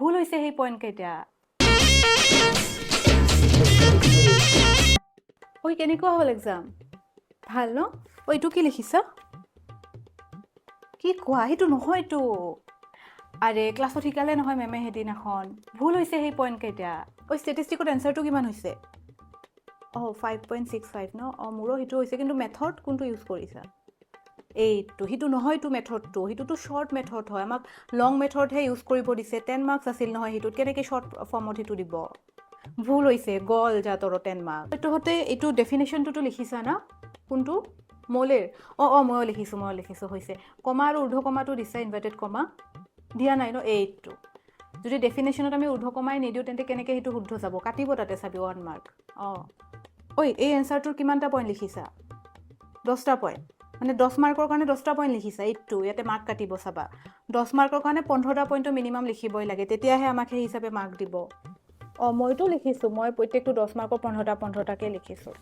ভুল হৈছে সেই পইণ্ট কেইটা ঐ কেনেকুৱা হ'ল এক্সাম ভাল ন ঐ এইটো কি লিখিছা কি কোৱা সেইটো নহয়তো আৰে ক্লাছত শিকালে নহয় মেমে সেইদিনাখন ভুল হৈছে সেই পইণ্ট কেইটা ঐ ষ্টেটিষ্টিকত এনচাৰটো কিমান হৈছে 5.65 ন মোৰো সেইটো হৈছে কিন্তু মেথড কোনটো ইউজ কৰিছা এইটো সেইটো নহয়তো মেথডটো সেইটোতো শ্বৰ্ট মেথড হয় আমাক লং মেথডহে ইউজ কৰিব দিছে 10 মাৰ্কছ আছিল নহয় সেইটোত কেনেকৈ শ্বৰ্ট ফৰ্মত সেইটো দিব ভুল হৈছে গল যা তোৰ 10 মাৰ্কছ তহঁতে এইটো ডেফিনেশ্যনটোতো লিখিছা না কোনটো মলেৰ ময়ো লিখিছোঁ হৈছে কমা আৰু ঊৰ্ধ্ব কমাটো দিছে ইনভাৰ্টেড কমা দিয়া নাই ন এইটো যদি ডেফিনেশ্যনত আমি ঊৰ্ধ্ব কমাই নিদিওঁ তেন্তে কেনেকৈ সেইটো শুদ্ধ যাব কাটিব তাতে চাবি 1 মাৰ্ক ঐ এই এনচাৰটোৰ কিমানটা পইণ্ট লিখিছা 10টা পইণ্ট মানে 10 মাৰ্কৰ কাৰণে 10টা পইণ্ট লিখিছা এইটো ইয়াতে মাৰ্ক কাটিব চাবা 10 মাৰ্কৰ কাৰণে 15টা পইণ্টটো মিনিমাম লিখিবই লাগে তেতিয়াহে আমাক সেই হিচাপে মাৰ্ক দিব মইতো লিখিছোঁ মই প্ৰত্যেকটো 10 মাৰ্কৰ 15টাকৈ লিখিছোঁ